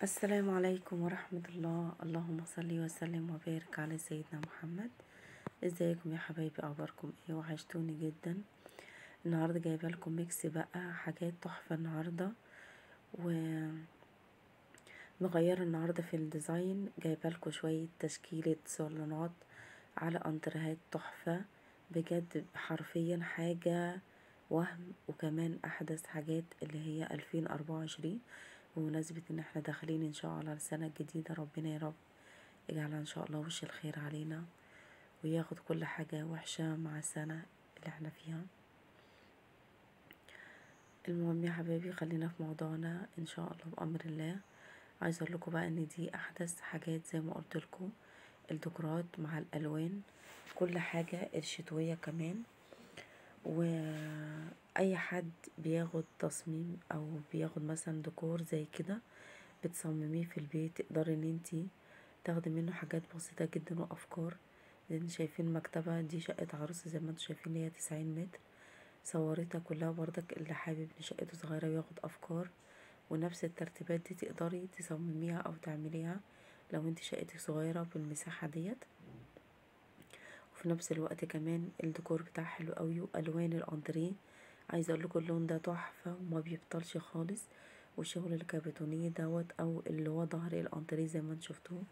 السلام عليكم ورحمة الله. اللهم صل وسلم وبارك على سيدنا محمد. ازيكم يا حبايبي؟ اخباركم ايه؟ وحشتوني جدا. النهارده جايبه لكم ميكس بقى حاجات تحفه النهارده، ومغيره النهارده في الديزاين. جايبه لكم شويه تشكيله صالونات على انترهات تحفه بجد، حرفيا حاجه وهم. وكمان احدث حاجات اللي هي 2024، بمناسبة ان احنا داخلين ان شاء الله على السنة الجديدة. ربنا يا رب يجعلها ان شاء الله وش الخير علينا، وياخد كل حاجة وحشة مع السنة اللي احنا فيها. المهم يا حبايبي، خلينا في موضوعنا ان شاء الله بأمر الله. عايزة اقول لكم بقى ان دي احدث حاجات زي ما قلت لكم، الديكورات مع الالوان، كل حاجة الشتوية كمان. واي حد بياخد تصميم او بياخد مثلا ديكور زي كده بتصمميه في البيت، تقدري ان انتي تاخدي منه حاجات بسيطة جدا وافكار. لان شايفين المكتبة دي شقة عروسة زي ما انتوا شايفين، هي 90 متر. صورتها كلها بردك، اللي حابب ان شقته صغيرة وياخد افكار ونفس الترتيبات دي تقدري تصمميها او تعمليها لو انتي شقتك صغيرة بالمساحة ديت. وفي نفس الوقت كمان الديكور بتاعها حلو قوي، والوان الانتريه عايزه اقول لكم اللون ده تحفه وما بيبطلش خالص. وشغل الكابتونيه دوت او اللي هو ظهر الانتريه زي ما انتم شفتوه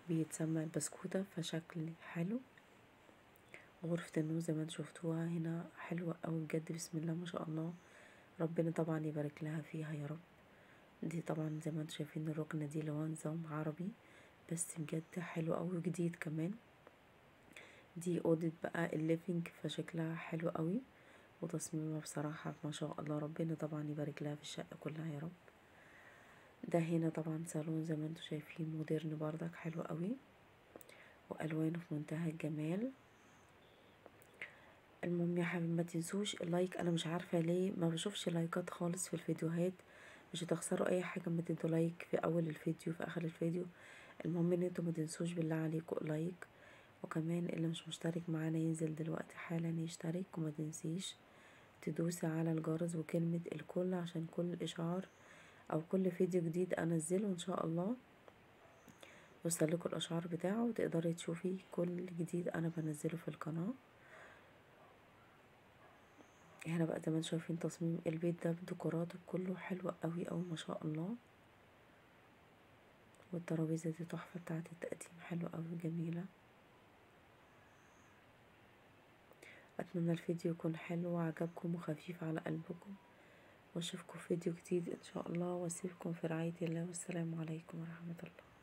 بيتسمى البسكوته، فشكل حلو. غرفه النوم زي ما انتم شفتوها هنا حلوه قوي بجد، بسم الله ما شاء الله. ربنا طبعا يبارك لها فيها يا رب. دي طبعا زي ما انتم شايفين الركنه دي اللي هو نظام عربي، بس بجد حلو قوي وجديد كمان. دي اوضة بقى الليفينج، فشكلها حلو قوي وتصميمها بصراحة ما شاء الله. ربنا طبعا يبارك لها في الشقة كلها يا رب. ده هنا طبعا صالون زي ما انتوا شايفين مودرن بردك حلو قوي، والوانه في منتهى الجمال. المهم يا حبيبي ما تنسوش اللايك. انا مش عارفة ليه ما بشوفش لايكات خالص في الفيديوهات. مش هتخسروا اي حاجة ما تدوا لايك في اول الفيديو في اخر الفيديو. المهم ان انتوا ما تنسوش بالله عليكم لايك. وكمان اللي مش مشترك معانا ينزل دلوقتي حالا يشترك، وما تنسيش تدوسي على الجرس وكلمة الكل عشان كل اشعار او كل فيديو جديد انزله ان شاء الله يوصلكوا الاشعار بتاعه، وتقدري تشوفي كل جديد انا بنزله في القناة. هنا بقى زي ما انتم شايفين تصميم البيت ده بديكوراته كله حلو قوي قوي ما شاء الله. والترابيزة دي تحفة بتاعة التقديم، حلوة قوي جميلة. اتمنى الفيديو يكون حلو وعجبكم وخفيف على قلبكم، واشوفكم في فيديو جديد ان شاء الله، واسيبكم في رعاية الله، والسلام عليكم ورحمة الله.